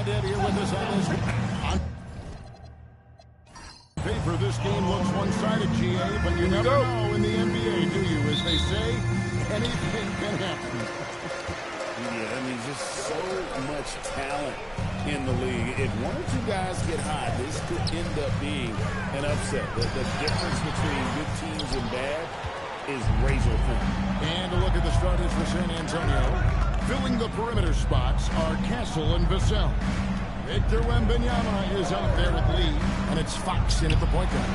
Gaudet here with us on this. On paper, this game looks one-sided, GA, but you never know in the NBA, do you? As they say, anything can happen. Yeah, I mean, just so much talent in the league. If one or two guys get hot, this could end up being an upset. The difference between good teams and bad is razor thin. And a look at the starters for San Antonio. Filling the perimeter spots are Castle and Vassell. Victor Wembanyama is out there with Lee, and it's Fox in at the point guard.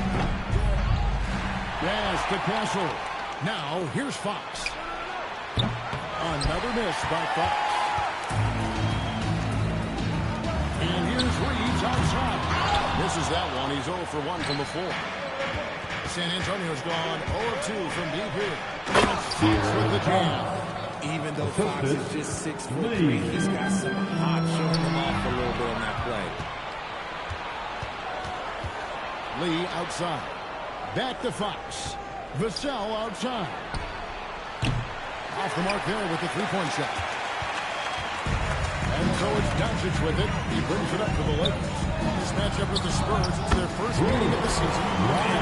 Yes, to Castle. Now, here's Fox. Another miss by Fox. And here's Reeves outside. Misses that one. He's 0 for 1 from before. San Antonio's gone 0 of 2 from deep here. And it's Fox with the jam. Even though Fox is just 6'3", he's got some hot showing him off a little bit on that play. Lee outside. Back to Fox. Vassell outside. Off the mark there with the three-point shot. And so it's Doncic with it. He brings it up to the Lakers. This matchup with the Spurs, it's their first meeting of the season.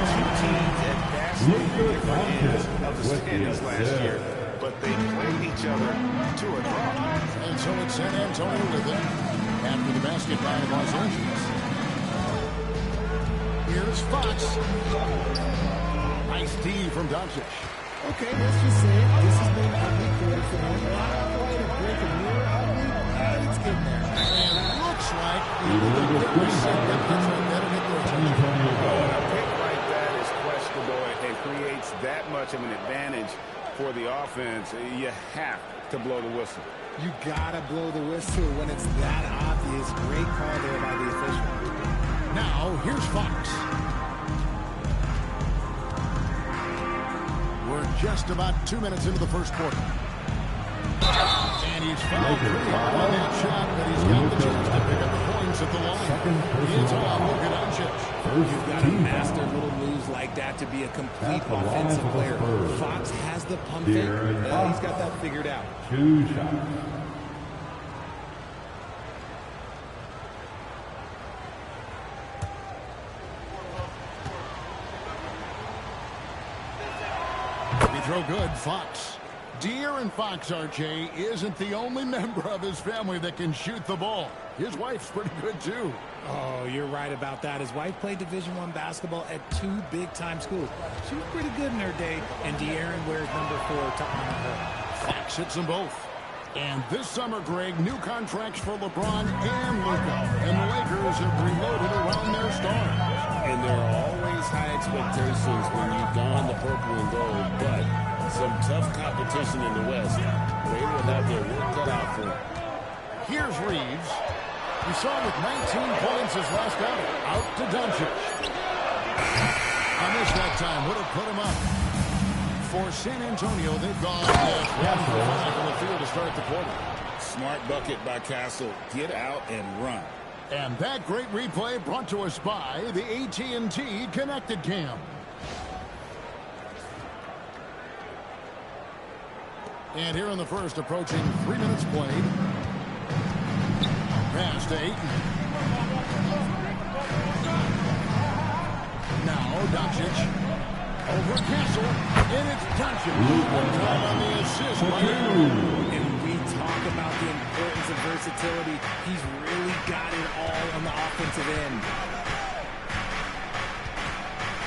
Two teams at vastly different ends of the standings last year, but they played each other to a draw. And so it's San Antonio with it after the basket by Los Angeles. Here's Fox. Nice D from Doncic. Okay, let's just say it. This has been ugly quarter for him. Not quite a break of mirror ugly, but it's getting there. And it looks like the reset that gets right there to get their attention. A pick like that is questionable and creates that much of an advantage for the offense. You have to blow the whistle. You gotta blow the whistle when it's that obvious. Great call there by the official. Now, here's Fox. We're just about 2 minutes into the first quarter. And he's fouled pretty hard on that shot, but he's got the chance to pick up the points at the line. It's on Luka Doncic. You've got to master little moves like that to be a complete offensive player. Fox has the pump fake. He's got that figured out. 2 shots. Throw good, Fox. De'Aaron Fox, RJ, isn't the only member of his family that can shoot the ball. His wife's pretty good, too. Oh, you're right about that. His wife played Division I basketball at 2 big-time schools. She was pretty good in her day, and De'Aaron wears number 4 to honor her. Fox hits them both. And this summer, Greg, new contracts for LeBron and Luka. And the Lakers have reloaded around their stars. And there are always high expectations when you don the purple and gold, but some tough competition in the West. They will have their work cut out for them. Here's Reeves. We saw him with 19 points his last out to Doncic. I missed that time. Would have put him up. For San Antonio, they've gone 1 for 5 on the field to start the quarter. Smart bucket by Castle. Get out and run. And that great replay brought to us by the AT&T Connected Cam. And here in the first, approaching 3 minutes played. Pass to Ayton. Now Doncic. Over Castle. And it's Doncic. One time on the assist by Ayton. And we talk about the importance of versatility. He's really got it all on the offensive end.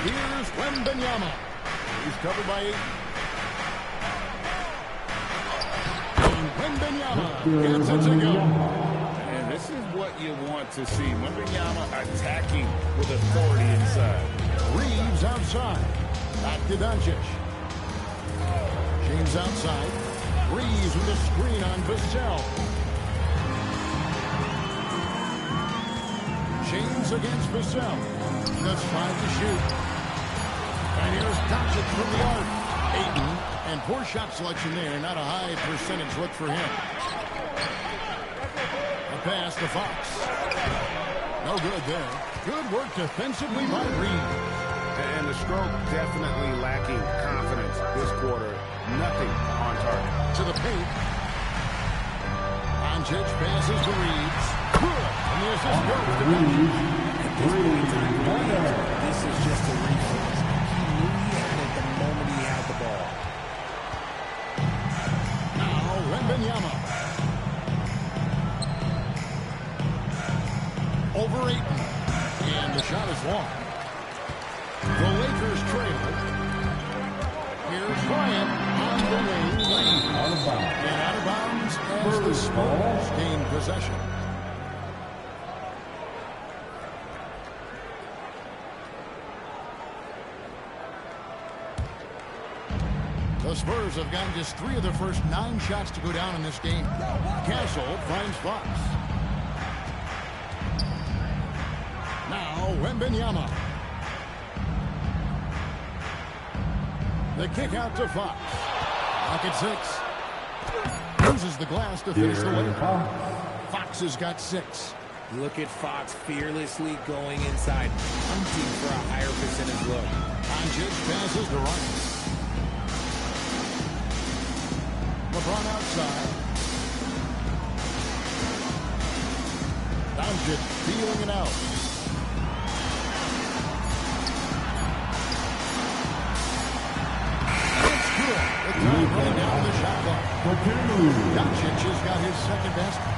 Here's Wembanyama. He's covered by Ayton. And Wembanyama gets it to go. And this is what you want to see. Wembanyama attacking with authority inside. Reeves outside. Back to Doncic. James outside. Reeves with a screen on Vassell. James against Vassell. That's 5 to shoot. And here's Doncic from the arc. Ayton. And poor shot selection there. Not a high percentage look for him. A pass to Fox. No good there. Good work defensively by Reeves. And the stroke definitely lacking confidence this quarter. Nothing on target. To the paint. Doncic passes to Reeves. good. And the assist goes to Doncic. This is just a reflex. He knew he had it the moment he had the ball. Now, Wembanyama. Over Ayton. And the shot is long. The Lakers trail. Here's Bryant on the lane. And out of bounds as the Spurs gain possession. The Spurs have gotten just 3 of their first 9 shots to go down in this game. Castle finds Fox. Now, Wembanyama. The kick out to Fox. Pocket 6. Uses the glass to finish the way. Fox has got 6. Look at Fox fearlessly going inside, hunting for a higher percentage look. Doncic passes to Rice. LeBron outside. Doncic feeling it out. It's good. The time running down the shot clock. Doncic has got his second basket.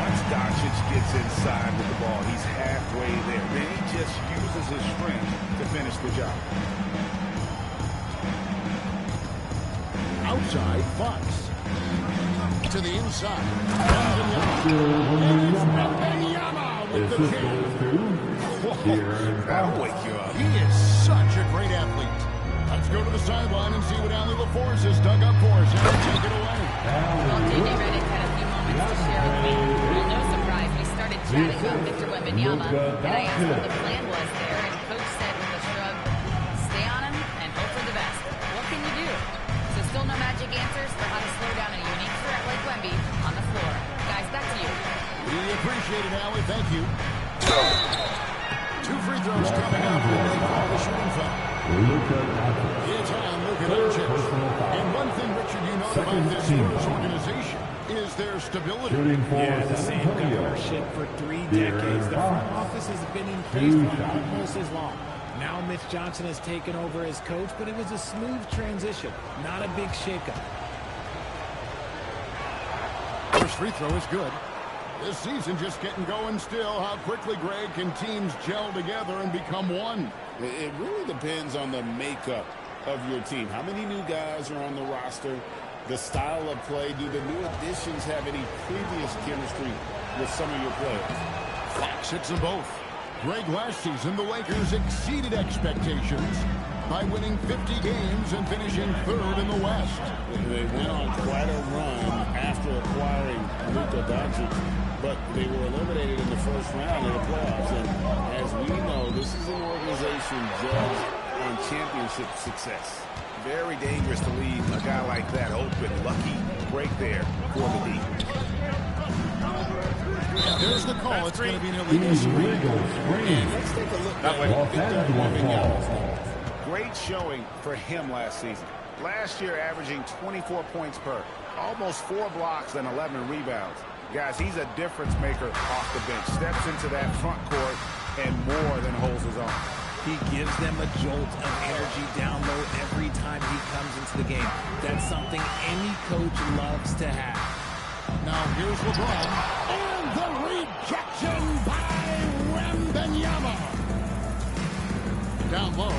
Once Doncic gets inside with the ball, he's halfway there. Then he just uses his strength to finish the job. Outside, Fox. To the inside. Wembanyama with the kick. That'll wake you up. He is such a great athlete. Let's go to the sideline and see what Allie LaForce has dug up for us. And take it away. Well, J.J. Redick had a few moments to share with me. Well, no surprise, we started chatting about Victor Wembanyama, and I asked what the plan was there, and Coach said with a shrug, stay on him and hope for the best. What can you do? So still no magic answers for how to slow down a unique threat like Wemby on the floor. Guys, back to you. We appreciate it, Allie. Thank you. 2 free throws coming up when they call the shooting foul. It's on Luka Doncic. And one thing, Richard, you know about this Spurs organization is their stability. Yeah, the same ownership for 3 decades. The front office has been in place for almost as long. Now Mitch Johnson has taken over as coach, but it was a smooth transition, not a big shakeup. First free throw is good. This season just getting going still. How quickly, Greg, can teams gel together and become one? It really depends on the makeup of your team. How many new guys are on the roster? The style of play. Do the new additions have any previous chemistry with some of your players? Fox hits them both. Greg, last season, the Lakers exceeded expectations by winning 50 games and finishing 3rd in the West. They went on quite a run after acquiring Luka Doncic, but they were eliminated in the first round of the playoffs. And as we know, this is an organization judged on championship success. Very dangerous to leave a guy like that open. Lucky break there for the D. There's the call. It's going to be an illegal screen. And let's take a look at Victor Wembanyama. Great showing for him last season. Last year averaging 24 points per, almost 4 blocks and 11 rebounds. Guys, he's a difference maker off the bench. Steps into that front court and more than holds his own. He gives them a jolt of energy down low every time he comes into the game. That's something any coach loves to have. Now here's LeBron. And the rejection by Wembanyama. Down low.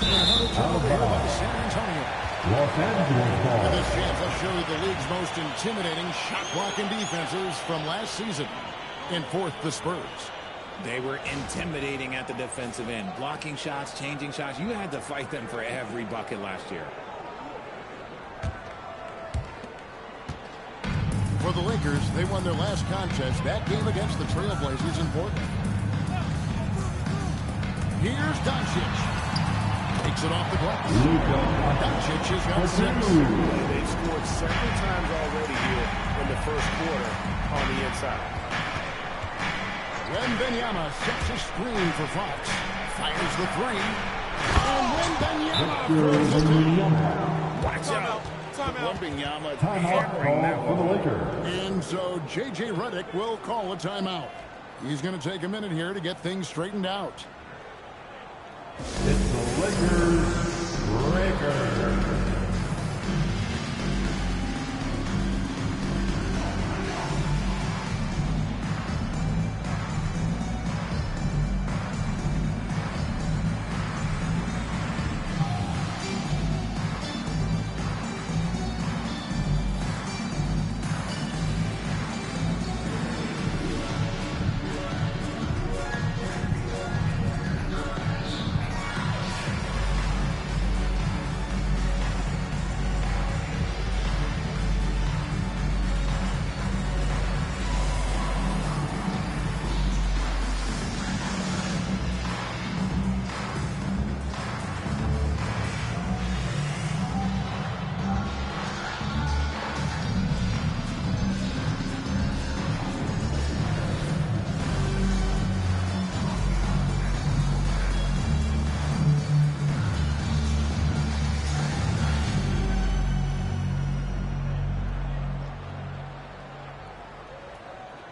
Another turnover by San Antonio. And this chance will show you the league's most intimidating shot-blocking defenses from last season. In 4th, the Spurs. They were intimidating at the defensive end. Blocking shots, changing shots. You had to fight them for every bucket last year. For the Lakers, they won their last contest. That game against the Trailblazers in Portland. Here's Doncic. Takes it off the glass. Doncic has got 6. They've scored several times already here in the first quarter on the inside. Wembanyama sets a screen for Fox. Fires the 3. And Wembanyama throws it in. Watch out. Wembanyama Timeout hammering that call for the one. Lakers. And so J.J. Redick will call a timeout. He's going to take a minute here to get things straightened out. It's the Lakers breaker.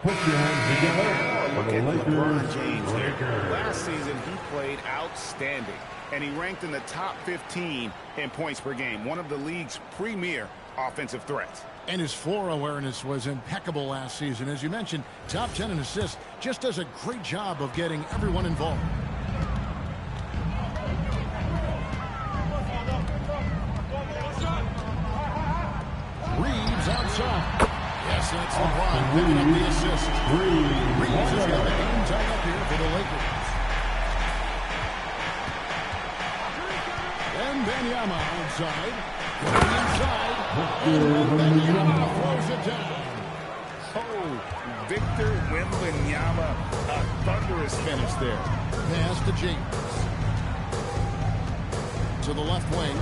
Put your hands together. Look for at the LeBron Lakers James here. breaker. Last season, he played outstanding, and he ranked in the top 15 in points per game, one of the league's premier offensive threats. And his floor awareness was impeccable last season. As you mentioned, top 10 in assists. Just does a great job of getting everyone involved. Reeves outside. Yes, that's LeBron picking up the assist. Reeves has got the game tied up here for the Lakers. And Wembanyama outside. Going inside. And Wembanyama throws it down. Oh, Victor Wembanyama, a thunderous finish there. Pass to James. To the left wing.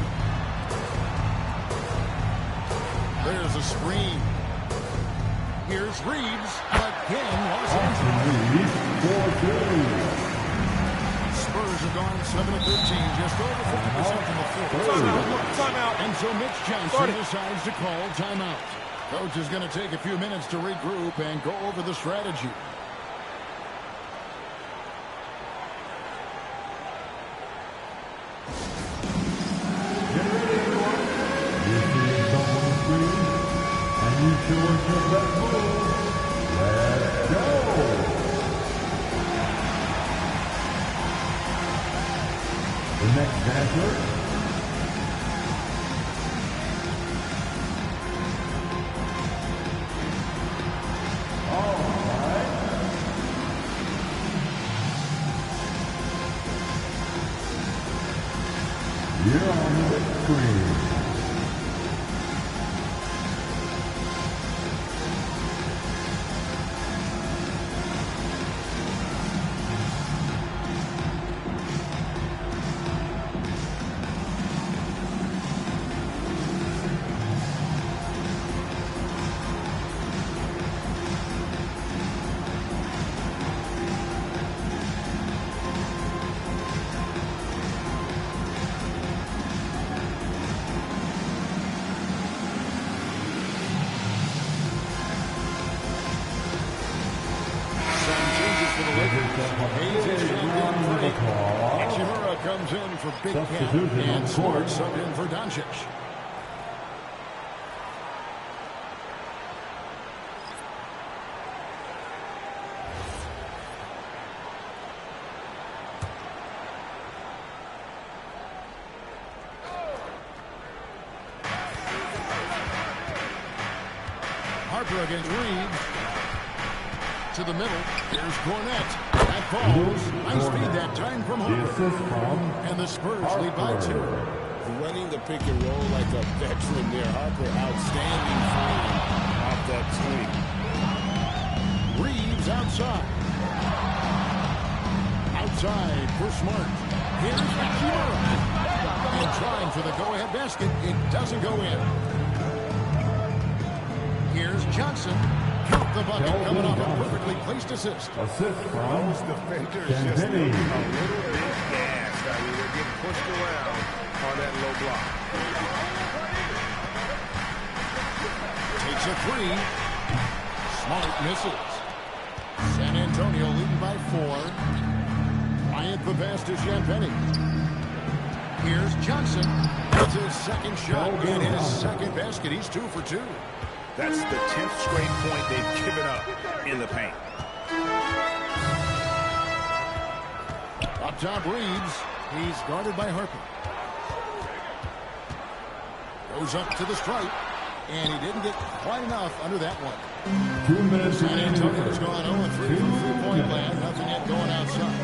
There's a screen. Here's Reeves. Again, Los Angeles. Spurs have gone 7-13, just over 50% from the floor. Timeout. And so Mitch Johnson decides to call timeout. Coach is going to take a few minutes to regroup and go over the strategy. Get ready, everyone. You see yourself on the screen, and you show us your best move. Let's go. The next dancer. All right. You're on the big screen. Hachimura comes in for Big Cat and Swart subbed in for Doncic. Harper against Reeves. To the middle. Here's Cornette. That falls. Nice feed that time from Harper. And the Spurs lead by 2. Running the pick and roll like a veteran there. Harper, outstanding frame off that swing. Reeves outside. Outside for Smart. Here's Hachimura. And trying for the go-ahead basket. It doesn't go in. Here's Johnson. Count the bucket coming off a perfectly placed assist. Assist from Those defenders just look a Santini. little bit gassed. I mean, they're getting pushed around on that low block. Takes a three. Smart misses. San Antonio leading by 4. Bryant the pass to Champagnie. Here's Johnson. That's his second shot and his second basket. He's 2 for 2. That's the 10th straight point they've given up in the paint. Up top, Reeves. He's guarded by Harper. Goes up to the stripe. And he didn't get quite enough under that one. 2 minutes. San Antonio's gone 0-3 from three-point land. Nothing yet going outside.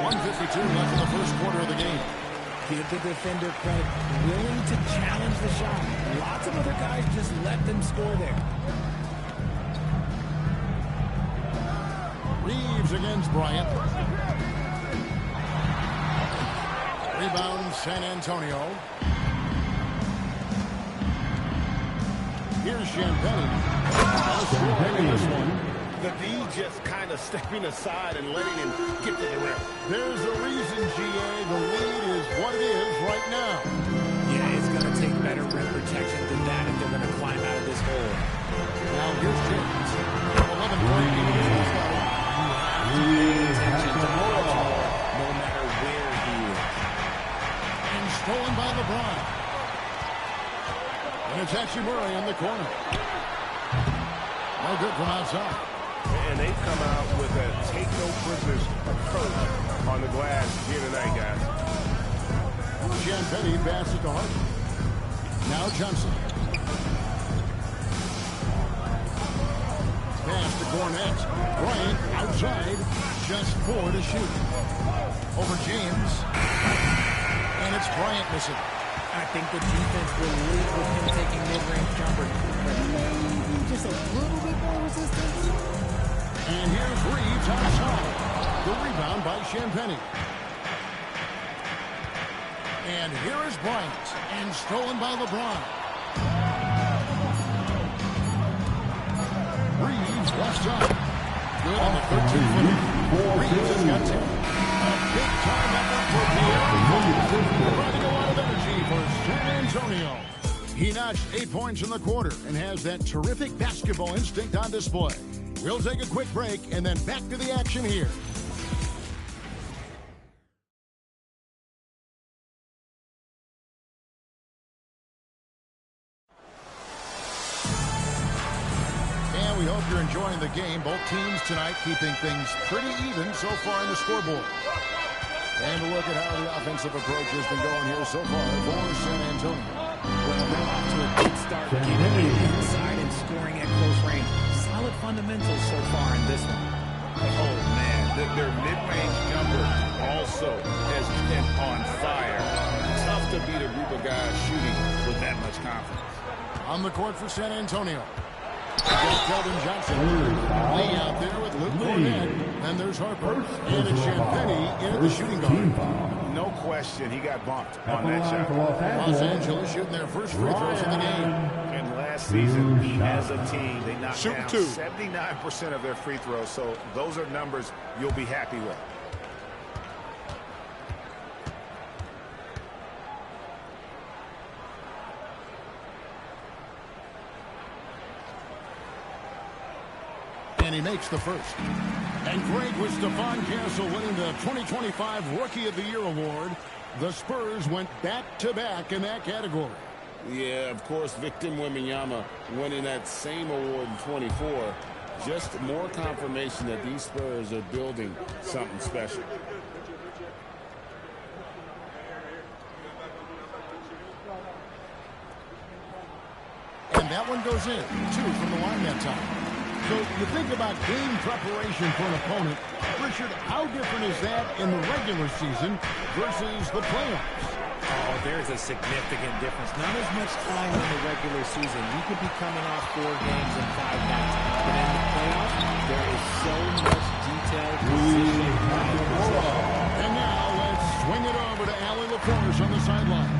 1:52 left in the first quarter of the game. Give the defender credit. Willing to challenge the shot. Lots of other guys just let them score there. Reeves against Bryant. Rebound San Antonio. Here's Champagnie. This one. The D just kind of stepping aside and letting him get to the rim. There's a reason, GA. The lead is what it is right now. Yeah, it's going to take better rim protection than that if they're going to climb out of this hole. Now here's James. 11-point lead. Attention to Marshall, no matter where he is. And stolen by LeBron. And it's actually Murray in the corner. No good from outside. And they've come out with a take-no-prisoners approach on the glass here tonight, guys. Champagnie passes to Harper. Now Johnson. Pass to Cornette. Bryant outside. Just 4 to shoot. Over James. And it's Bryant missing. I think the defense will live with him taking mid-range jumpers, but maybe just a little bit more resistance. And here's Reeves outside. The rebound by Champagnie. And here is Bryant. And stolen by LeBron. Reeves left side. Good on the 13-footer. Reeves has got 10. A big-time effort for Pierre. Providing a lot of energy for San Antonio. He notched 8 points in the quarter and has that terrific basketball instinct on display. We'll take a quick break and then back to the action here. And we hope you're enjoying the game. Both teams tonight keeping things pretty even so far in the scoreboard. And a look at how the offensive approach has been going here so far for San Antonio. Well, they're off to a good start, getting inside and scoring at close range. Solid fundamentals so far in this one. Oh, man. Their mid-range jumper also has been on fire. Tough to beat a group of guys shooting with that much confidence. On the court for San Antonio. There's Keldon Johnson. Lee out there with Luke Cornette. And there's Harper. And it's Champagnie in at the shooting guard. No question he got bumped on that shot. Los Angeles shooting their first free throws of the game. And last season, as a team, they knocked Shoot down 79% of their free throws. So those are numbers you'll be happy with. And he makes the first. And great with Stephon Castle winning the 2025 Rookie of the Year award. The Spurs went back-to-back in that category. Yeah, of course, Victor Wembanyama winning that same award in 24. Just more confirmation that these Spurs are building something special. And that one goes in. 2 from the line that time. So you think about game preparation for an opponent. Richard, how different is that in the regular season versus the playoffs? Oh, there's a significant difference. Not as much time in the regular season. You could be coming off 4 games in 5 nights. But in the playoffs, there is so much detailed precision. And now let's swing it over to Allie LaForce on the sideline.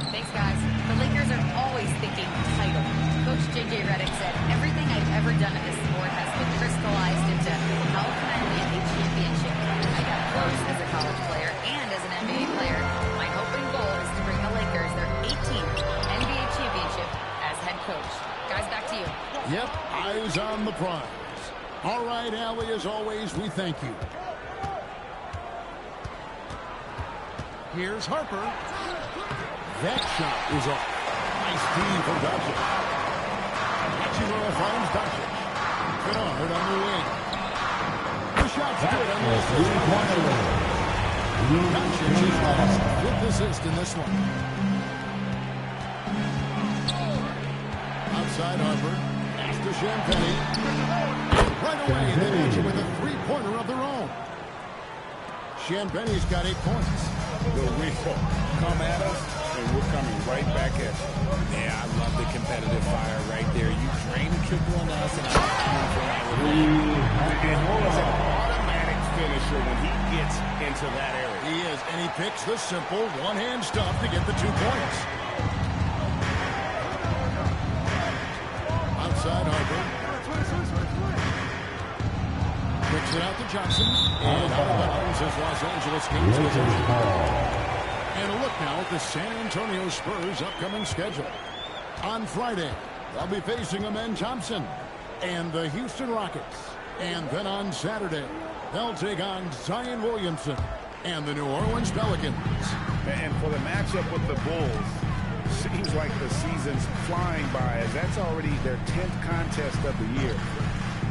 Thanks, guys. The Lakers are always thinking title. Coach J.J. Redick said, everything I've ever done in this sport has been crystallized into how can I win a championship. I got close as a college player and as an NBA player. My hope and goal is to bring the Lakers their 18th surprise. All right, Allie, as always, we thank you. Here's Harper. That shot is off. Nice team for Doncic. Hachimura finds Doncic. Kennard on the wing. The shot's good on the assist. Doncic is last. Fifth assist in this one. Outside Harper. Pass to Champagnie. Right away, they answer with a three-pointer of their own. Champagnie's got 8 points. The real come at us, and we're coming right back at you. Yeah, I love the competitive fire right there. You drain a triple on us, and I'm coming for that with He's an automatic finisher when he gets into that area. He is, and he picks the simple one-hand stuff to get the 2 points. Outside Harper. Kicks it out to Johnson. And out of bounds as Los Angeles gains possession. And a look now at the San Antonio Spurs' upcoming schedule. On Friday, they'll be facing Amen Thompson and the Houston Rockets. And then on Saturday, they'll take on Zion Williamson and the New Orleans Pelicans. And for the matchup with the Bulls, seems like the season's flying by, as that's already their 10th contest of the year.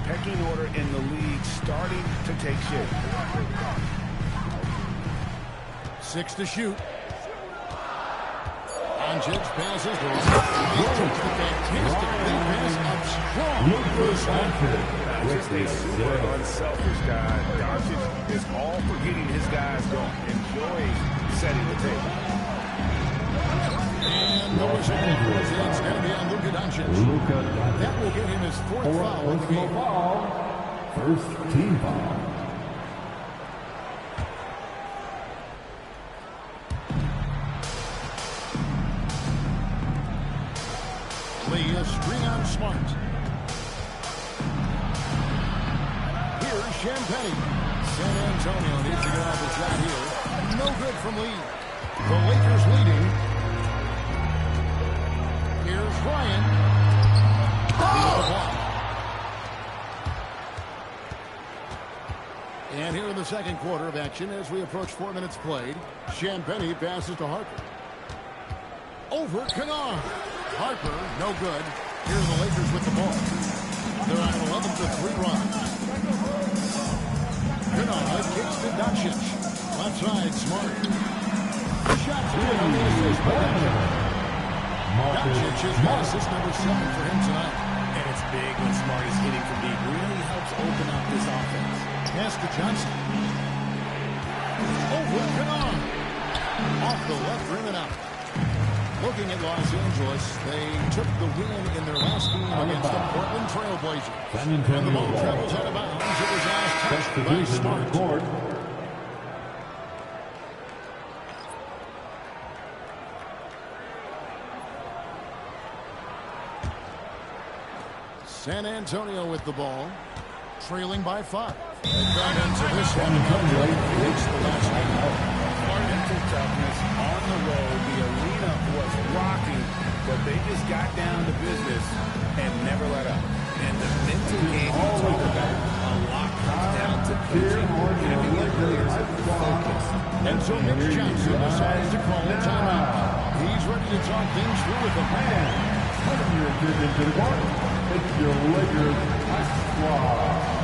Pecking order in the league starting to take shape. 6 to shoot. Doncic passes to He takes the fantastic lead pass up strong. Just a super unselfish guy. Doncic is all for getting his guys going, enjoying setting the table. And no whistle. It's going to be on Luka Doncic. That will get him his 4th foul of the game. First team foul. Lee, a screen on Smart. Here's Champagnie. San Antonio needs to get off the shot here. No good from Lee. The Lakers leading. Here's Ryan. And here in the second quarter of action, as we approach 4 minutes played, Champagnie passes to Harper. Over Kennard. Harper, no good. Here are the Lakers with the ball. They're on an 11-3 run. Kennard kicks to Doncic. Left side, Smart. Shot's good on the assist by Doncic. Doncic has got assist number 7 for him tonight. And it's big when Smart is hitting from deep. Really helps open up this offense. Pass to Johnson. Over Kennard. Off the left rim and out. Looking at Los Angeles, they took the win in their last game against the Portland Trailblazers. And the ball travels out of bounds. It was last touched by Smart. San Antonio with the ball, trailing by 5. They got into this one and reached the last game. Mental toughness on the road. The arena was rocking, but they just got down to business and never let up. And the mental game you talk about, a lot comes down to coaching. And if you get players focused. And so Mitch Johnson decides to call a timeout. He's ready to talk things through with the man. Turning your attention to the court. It's your Lakers Ice Squad.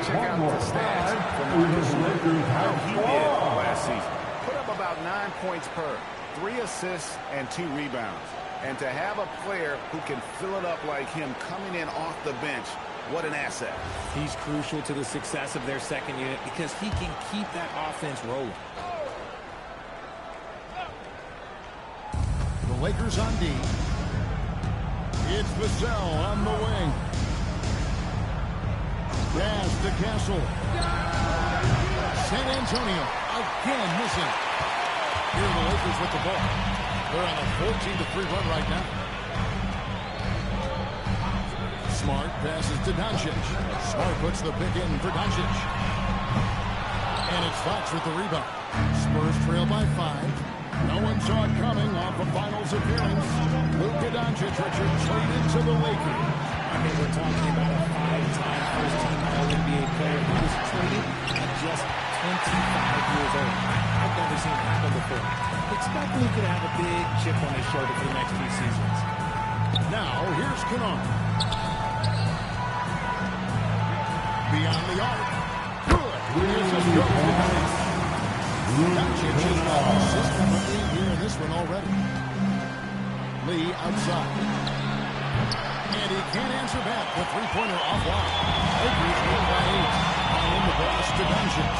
Check out the stats from how he did last season. Put up up about 9 points per, 3 assists and 2 rebounds. And to have a player who can fill it up like him coming in off the bench, what an asset. He's crucial to the success of their second unit because he can keep that offense rolling. The Lakers on D. It's Vassell on the wing. Pass to Castle. San Antonio again missing. Here are the Lakers with the ball. They're on a 14-3 run right now. Smart passes to Doncic. Smart puts the pick in for Doncic. And it's Fox with the rebound. Spurs trail by 5. No one saw it coming off a finals appearance. Luka Doncic, Richard, traded to the Lakers. I mean, we're talking about a 5-time first-team All-NBA player who was traded at just 25 years old. I've never seen it happen before. Expect Luka to have a big chip on his shoulder for the next few seasons. Now, here's Kennard. Beyond the arc. Good. Here's a stroke. Doncic has got consistently here in this one already. Lee outside. And he can't answer back. The three-pointer offline. Lakers win by 8. And in the pass to Doncic.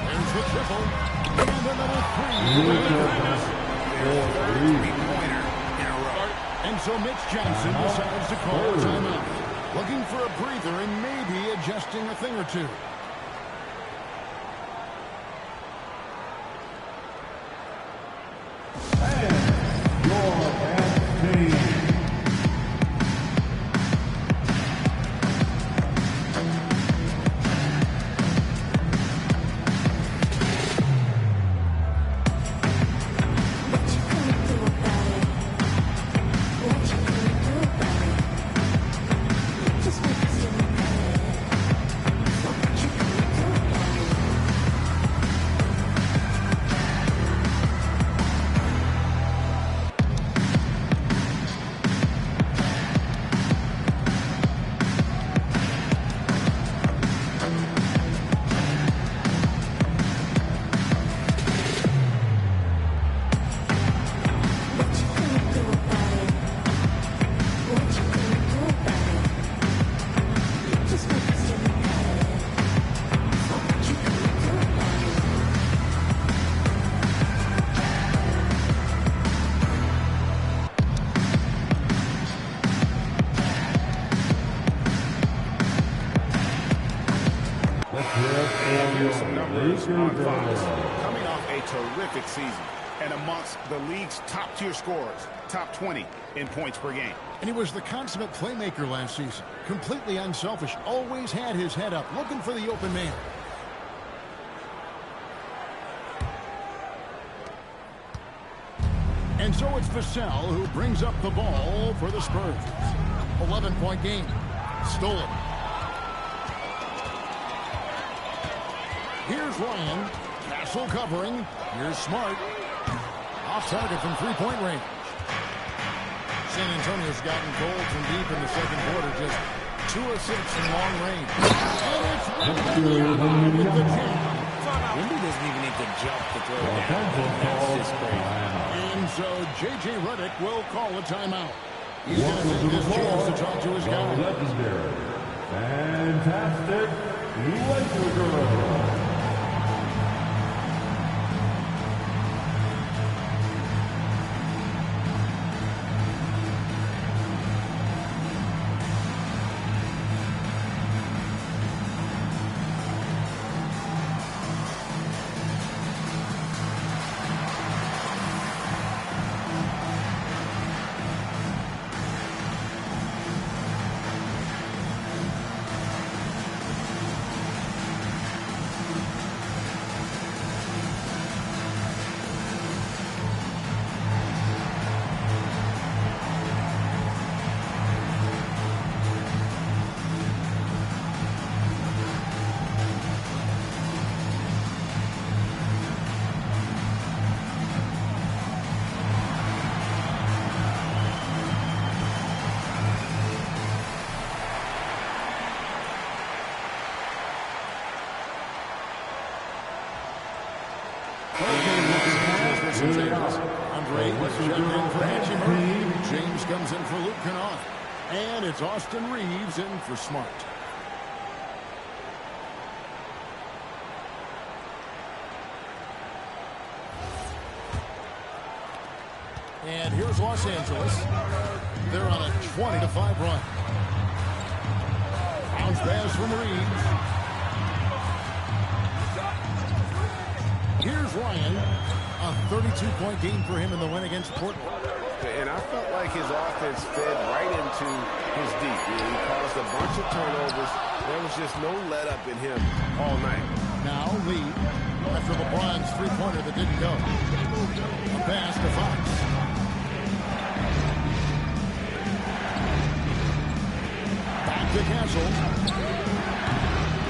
There's the triple. And another Three-pointer in a row. And so Mitch Johnson decides to call a timeout. Looking for a breather and maybe adjusting a thing or two. And your team. Coming off a terrific season and amongst the league's top-tier scorers, top 20 in points per game. And he was the consummate playmaker last season. Completely unselfish. Always had his head up, looking for the open man. And so it's Vassell who brings up the ball for the Spurs. 11-point game. Stolen. Here's Ryan. Castle covering. Here's Smart. Off target from three-point range. San Antonio's gotten cold from deep in the second quarter. Just 2 assists from long range. And it's Wemby with the jam. Wemby doesn't even need to jump to throw it down. That's just crazy. And so J.J. Redick will call a timeout. He's going to take this chance to talk to his guy. Legendary. Fantastic. Laker. With some changes. Andre was checked in for Angie Murray. James comes in for Luke Kennard. And it's Austin Reeves in for Smart. And here's Los Angeles. They're on a 20-5 run. Bounce pass from Reeves. Here's Ryan. A 32-point game for him in the win against Portland. And I felt like his offense fed right into his deep. He caused a bunch of turnovers. There was just no let-up in him all night. Now Lee, after LeBron's three-pointer that didn't go. A pass to Fox. Back to Castle.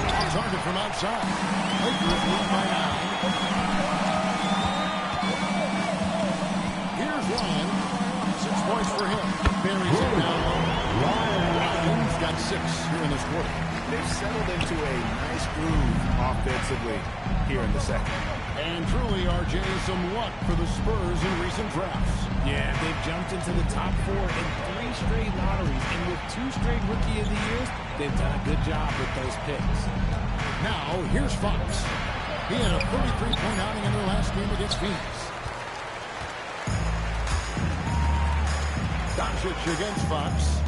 Off target from outside. Lakers lead by 9. Here's Ryan. 6 points for him. Buries it down low. Ryan's got 6 here in this quarter. They've settled into a nice groove offensively here in the second. And truly, RJ, some luck for the Spurs in recent drafts. Yeah, they've jumped into the top 4 in 3 straight lotteries. And with 2 straight Rookie of the Years, they've done a good job with those picks. Now, here's Fox. He had a 33-point outing in their last game against Phoenix. Doncic against Fox.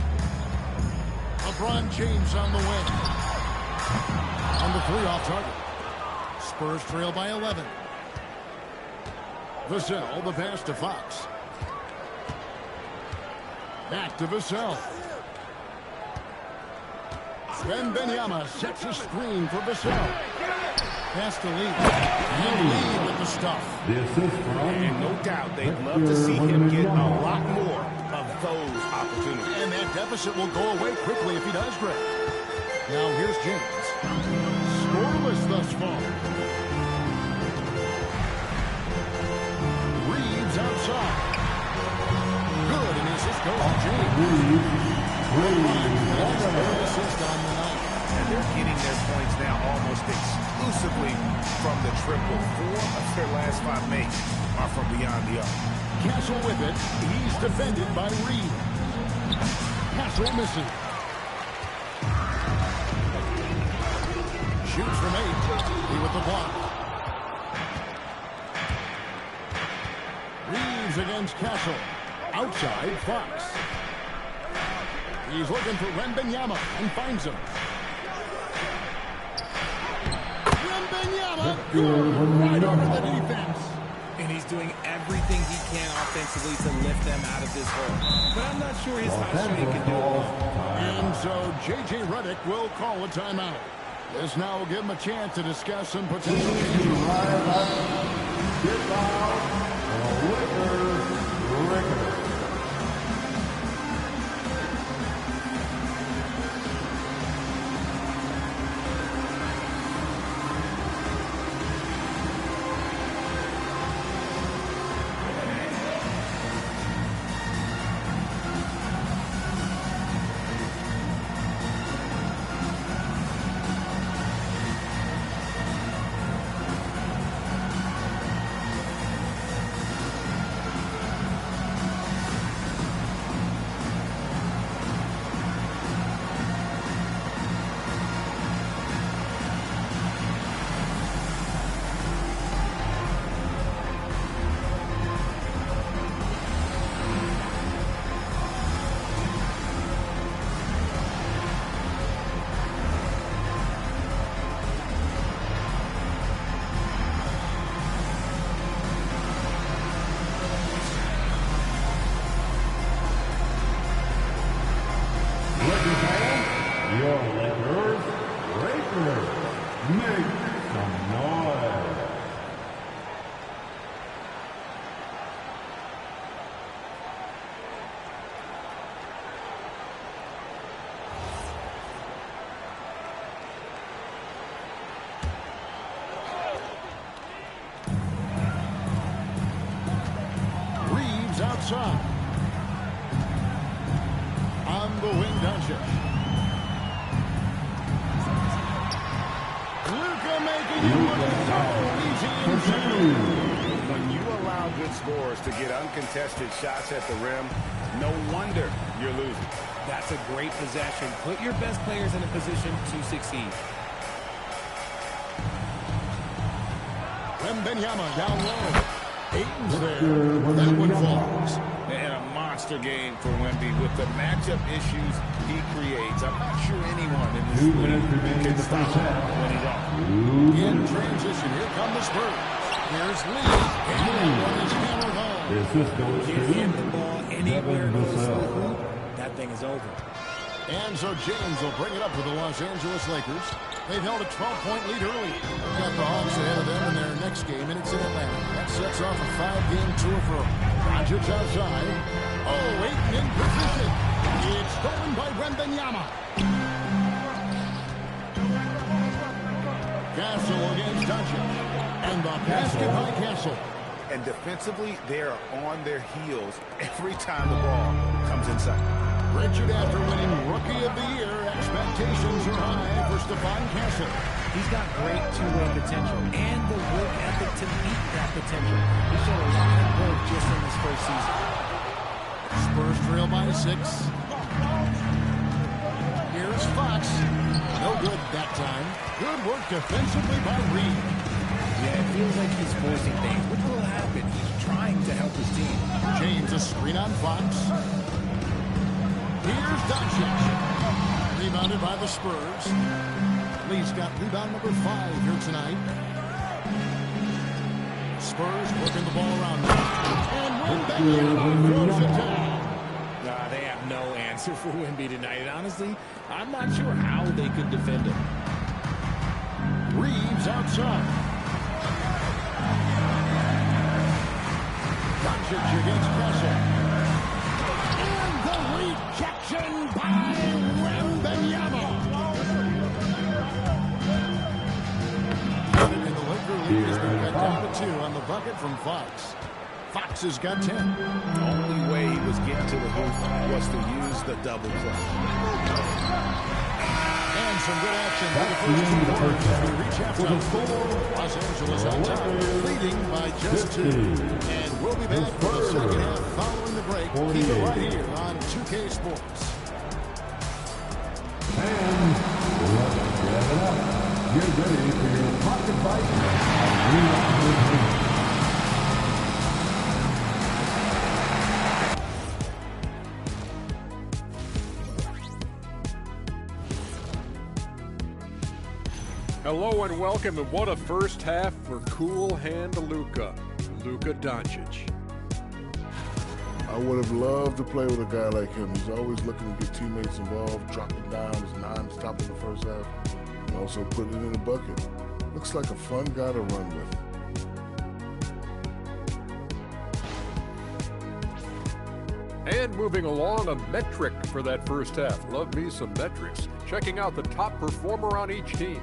LeBron James on the win. On the 3 off target. Spurs trail by 11. Vassell, the pass to Fox. Back to Vassell. Wembanyama sets a screen for Vassell. Pass to Lee. And Lee with the stuff. The assist from And no doubt they'd love to see him get a lot more of those opportunities. And that deficit will go away quickly if he does, Greg. Now here's James. Scoreless thus far. Reeves outside. Good, and his assist goes to James. Assist on the night. And they're getting their points now almost exclusively from the triple. 4 of their last 5 makes are from beyond the arc. Castle with it. He's defended by Reeves. Castle missing. Shoots from 8. He with the block. Reeves against Castle. Outside, Fox. He's looking for Wembanyama and finds him. Wembanyama right over the defense. And he's doing everything he can offensively to lift them out of this hole. But I'm not sure his hot shooting can do it. And so J.J. Redick will call a timeout. This now will give him a chance to discuss some potential changes. Outside. On the wing, Doncic. Luka making it look so easy inside. When you allow good scorers to get uncontested shots at the rim, no wonder you're losing. That's a great possession. Put your best players in a position to succeed. Wembanyama down low. Ayton's there. That one falls. And a monster game for Wemby with the matchup issues he creates. I'm not sure anyone in this 2 minutes league remaining in can the stop first him half. when he's off. In transition, here come the Spurs. Here's Lee. And that one is hammered home. The assist goes Get him the to ball anywhere Devin close to the Vassell. hoop. That thing is over. And so James will bring it up for the Los Angeles Lakers. They've held a 12-point lead early. Got the Hawks ahead of them in their next game, and it's in Atlanta. That sets off a 5-game tour for them. Doncic outside. Oh, Ayton in position. It's stolen by Wembanyama. Castle against Doncic. And the basket by Castle. And defensively, they are on their heels every time the ball comes inside. Richard, after winning Rookie of the Year, expectations are high for Stephon Castle. He's got great two-way potential and the work ethic to meet that potential. He showed a lot of growth just in his first season. Spurs trail by 6. Here's Fox. No good that time. Good work defensively by Reed. Yeah, it feels like he's forcing things, which will happen. He's trying to help his team. James a screen on Fox. Here's Doncic. Rebounded by the Spurs. Lee's got rebound number 5 here tonight. Spurs working the ball around. And Wembanyama throws it down. They have no answer for Wemby tonight. Honestly, I'm not sure how they could defend him. Reeves outside. Doncic against Castle. And the rejection by Wembanyama. And the Laker lead has been cut down to 2 on the bucket from Fox. Fox has got 10. Only way he was getting to the hoop was to use the double clutch. And some good action for That's the the first end of the 2 first quarters. half. We reach For the halftime. score, Los Angeles on top, leading by just 2. 50. And we'll be back for the second half following the break. Keep it right here on 2K Sports. And let's get it up. Get ready for your pocket fight. And Hello and welcome, and what a first half for Cool Hand Luka Doncic. I would have loved to play with a guy like him. He's always looking to get teammates involved, dropping dimes, 9 stops in the first half, and also putting it in the bucket. Looks like a fun guy to run with. And moving along, a metric for that first half. Love me some metrics. Checking out the top performer on each team.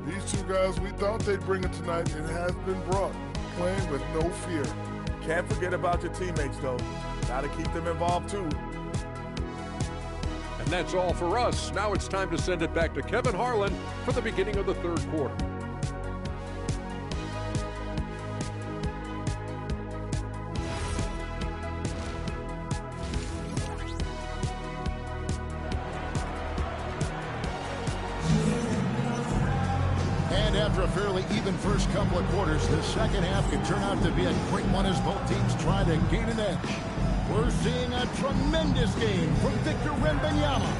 These 2 guys, we thought they'd bring it tonight, and it has been brought, playing with no fear. Can't forget about your teammates, though. Got to keep them involved, too. And that's all for us. Now it's time to send it back to Kevin Harlan for the beginning of the third quarter. And after a fairly even first couple of quarters, the second half could turn out to be a great one as both teams try to gain an edge. We're seeing a tremendous game from Victor Wembanyama.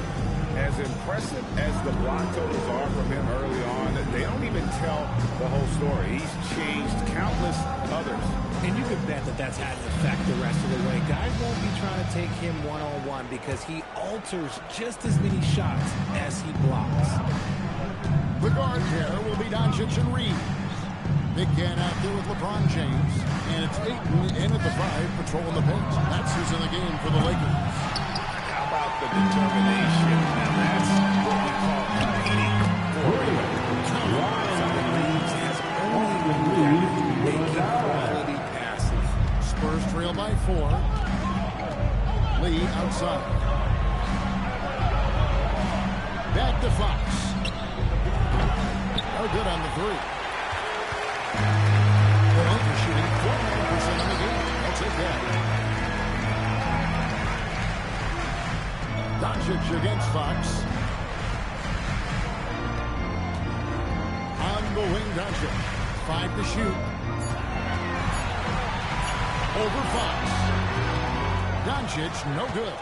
As impressive as the block totals are from him early on, they don't even tell the whole story. He's changed countless others. And you can bet that that's had an effect the rest of the way. Guys won't be trying to take him one-on-one because he alters just as many shots as he blocks. The guard here will be Doncic and Reed. Big can out there with LeBron James. And it's Ayton in at the 5, patrolling the paint. That's who's in the game for the Lakers. How about the determination? Now that's what we call competing for a Reeves has only been making quality passes. Spurs trail by 4. Lee outside. Back to Fox. No good on the three. The Lakers shooting 49% in the game. I'll take that. Doncic against Fox. On the wing, Doncic. 5 to shoot. Over Fox. Doncic, no good.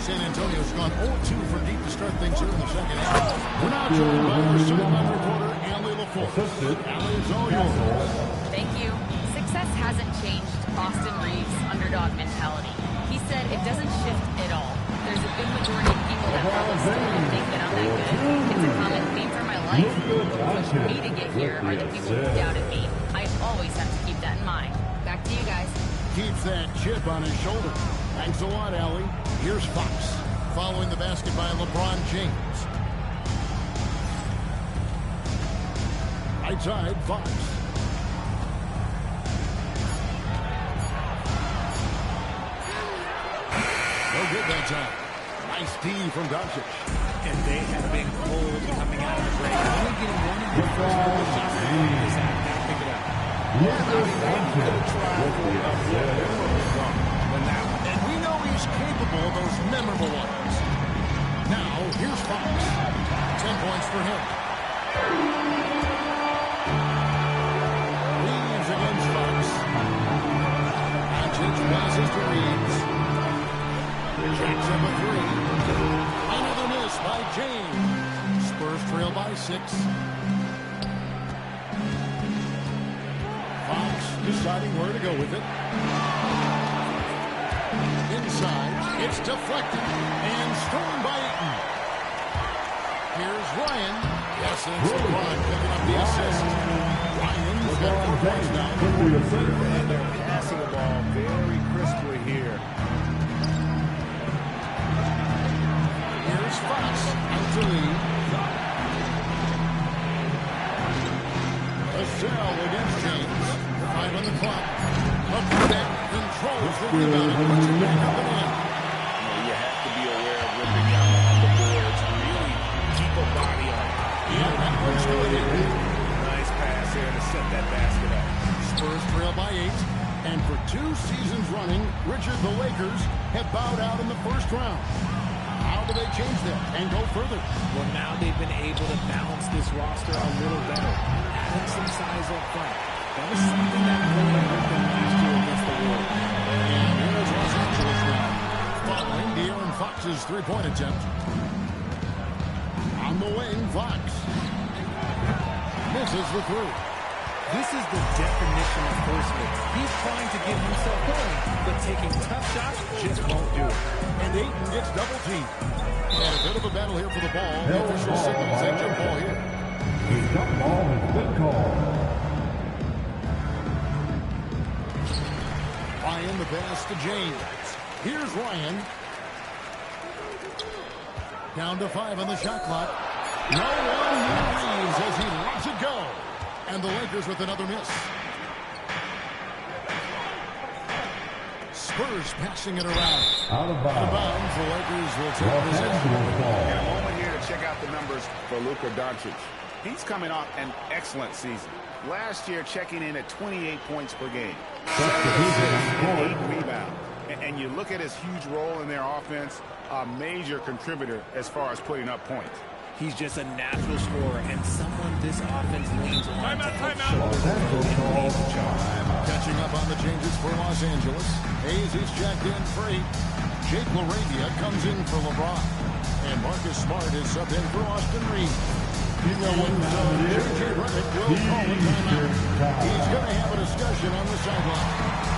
San Antonio's gone 0-2 for deep to start things here in the second half. We're now joined by our sideline reporter, Allie LaForce. Allie, it's all yours. Thank you. Success hasn't changed Austin Reeves' underdog mentality. He said it doesn't shift at all. There's a good majority of people that probably still don't think that I'm that good. It's a common theme for my life. What pushed me to get here are the people who doubted me. I always have to keep that in mind. Back to you guys. Keeps that chip on his shoulder. Thanks a lot, Allie. Here's Fox, following the basket by LeBron James. Right side, Fox. No good that time. Nice D from Doncic. And they have been cold coming out of the break. Only getting one of the first couple shots this half. Now pick it up. And we know he's capable of those memorable ones. Now, here's Fox. 10 points for him. Reeves against Fox. Doncic passes to Reeves. Jacks up a three. Another miss by James. Spurs trail by 6. Fox deciding where to go with it. Inside, it's deflected and stolen by Ayton. Here's Ryan. Yes, it's LeBron picking up the assist. Ryan's got 4 points now. And they're passing the ball very crisply here. Here's Fox out to lead. Vassell against James. 5 on the clock. Up to that. Controls the rebound and puts it back up and in. You have to be aware of ripping out on the boards. Really keep a body on it. Yeah, that works good. Nice pass here to set that basket up. Spurs trail by 8. And for 2 seasons running, Richard, the Lakers have bowed out in the first round. How do they change that and go further? Well, now they've been able to balance this roster a little better, adding some size up front. That was something that really hurt them last year against the Warriors. And here's Los Angeles now, following De'Aaron Fox's three-point attempt. On the wing, Fox misses the three. This is the definition of forceful. He's trying to get himself going, but taking tough shots just won't do it. And Ayton gets double-teamed. And a bit of a battle here for the ball. The official signals a jump ball here. The jump ball has been called. Ryan, the pass to James. Here's Ryan. Down to 5 on the shot clock. No one near Reeves as he lets it go. And the Lakers with another miss. Spurs passing it around. Out of bounds. The Lakers will take possession. And a moment here to check out the numbers for Luka Doncic. He's coming off an excellent season. Last year, checking in at 28 points per game. 7 assists and 8 rebounds. And you look at his huge role in their offense, a major contributor as far as putting up points. He's just a natural scorer and someone this offense leans on to help shoulder and lead the charge. Catching up on the changes for Los Angeles. Hayes is checked in for 8. Jake LaRavia comes in for LeBron. And Marcus Smart is subbed in for Austin Reeves. J.J. Redick will call a timeout. He's going to have a discussion on the sideline.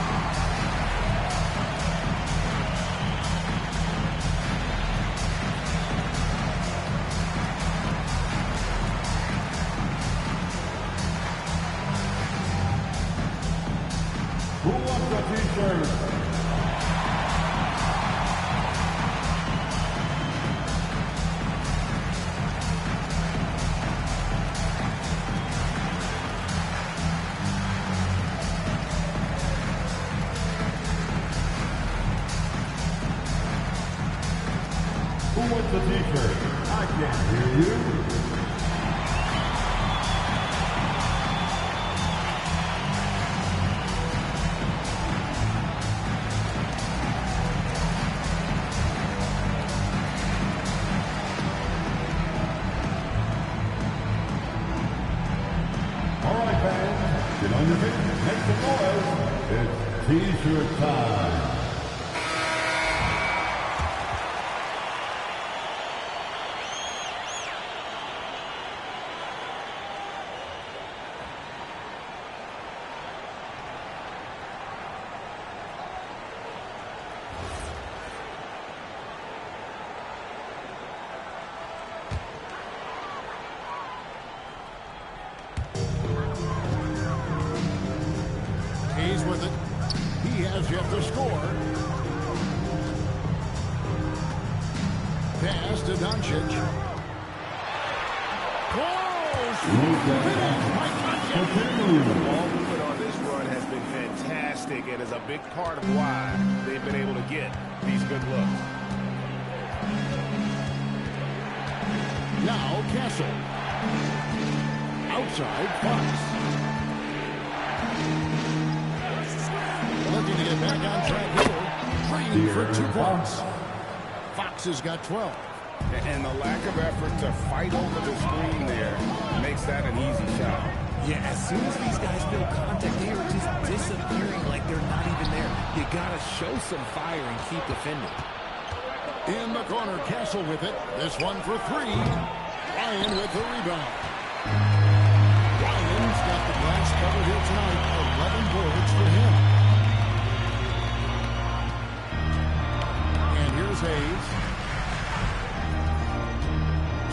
Who wants a t-shirt? Who wants a t-shirt? I can't hear you. Make some noise. It's T-shirt time. He's with it. He has yet to score. Pass to Doncic. Close! The ball movement on this run has been fantastic and is a big part of why they've been able to get these good looks. Now Castle. Outside Fox. Looking to get back on track here. Training for 2 points. Fox has got 12. And the lack of effort to fight over the screen there makes that an easy shot. Yeah, as soon as these guys feel contact, they are just disappearing like they're not even there. You got to show some fire and keep defending. In the corner, Castle with it. This one for 3. Ryan with the rebound. Ryan's got the glass covered here tonight. 11 boards for him. And here's Hayes.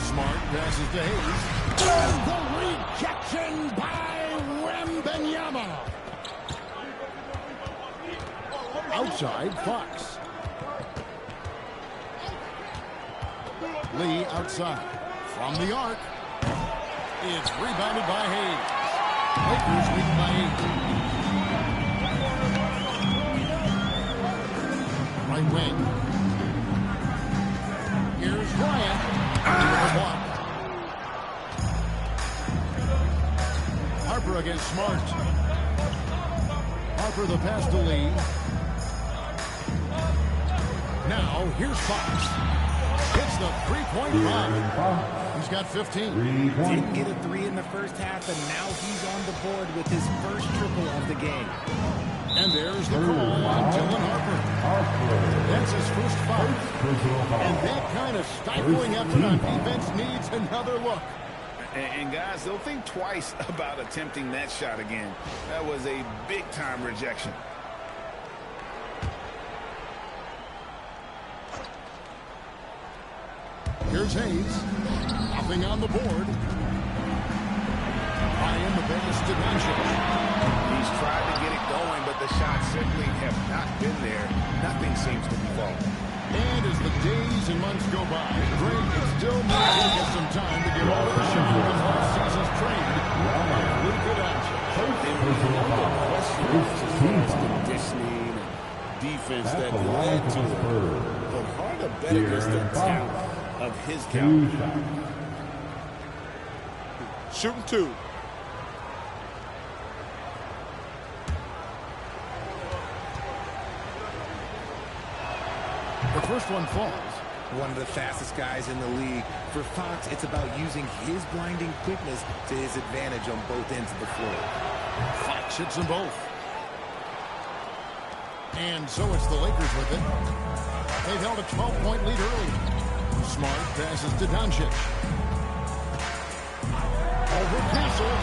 Smart passes to Hayes. The rejection by Wembanyama. Outside, Fox. Lee outside. From the arc. It's rebounded by Hayes. Lakers lead by 8. Right wing. Here's Bryant. Harper against Smart. Harper the pass to Lee. Now here's Fox. Hits the three-point line. He's got 15. Didn't get a 3 in the first half, and now he's on the board with his first triple of the game. And there's the call on Dylan Harper. That's his first foul. And that kind of stifling effort on defense needs another look. And guys, they'll think twice about attempting that shot again. That was a big-time rejection. Here's Hayes. Nothing on the board. Ryan the pass to Doncic. He's tried to get it going, but the shots simply have not been there. Nothing seems to be falling. And as the days and months go by, Greg is still managing to get some time to get all of the shot from last season's trade. Luka Doncic. Conditioning and defense that led to it. But hard to bet against the talent of his caliber. Shooting 2. The first one falls. One of the fastest guys in the league. For Fox, it's about using his blinding quickness to his advantage on both ends of the floor. Fox hits them both. And so it's the Lakers with it. They've held a 12-point lead early. Smart passes to Doncic. Over Castle.